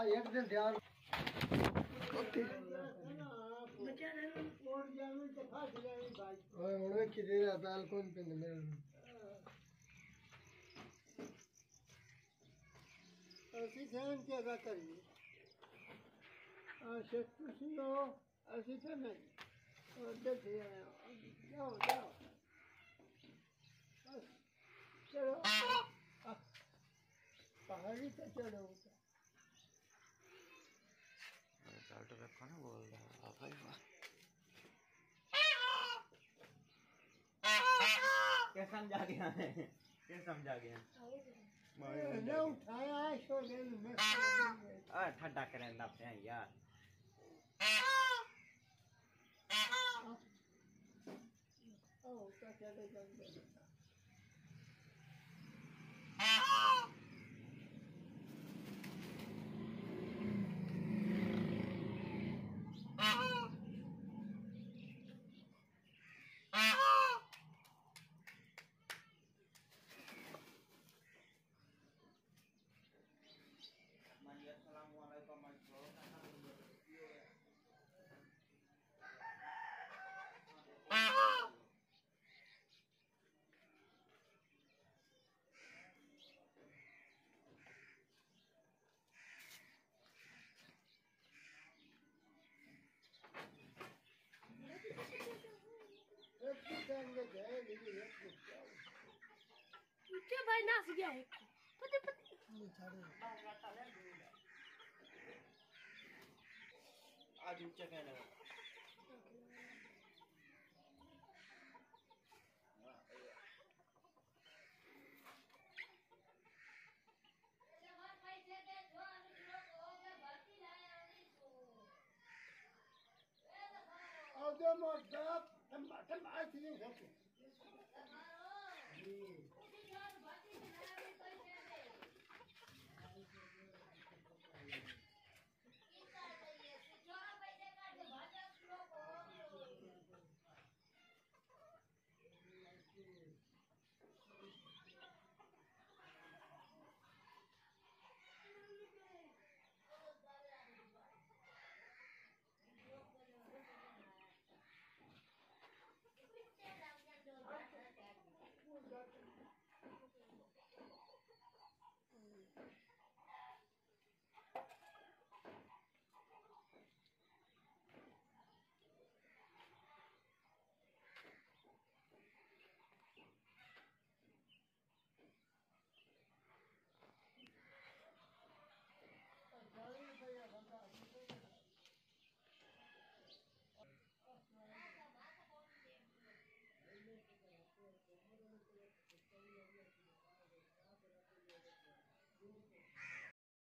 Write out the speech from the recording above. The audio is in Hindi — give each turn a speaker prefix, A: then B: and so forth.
A: एक दिन ध्यान किधर बैल कौन पिंड मेरे ऐसी ध्यान क्या करिए ऐसी तो नहीं जाओ जाओ चलो पहाड़ी पे चढ़ो
B: तो कौन बोल रहा भाई क्या समझा गया है क्या समझा गया
A: ना उठाया छोड़े में
B: ठंडा करें दबते हैं यार
A: ओ क्या चले जाएंगे
B: Assalamualaikum
C: क्या भाई नाच गया है पति पति
B: आज ऊंचा कहने वाला
A: और जो मोटा हम आती है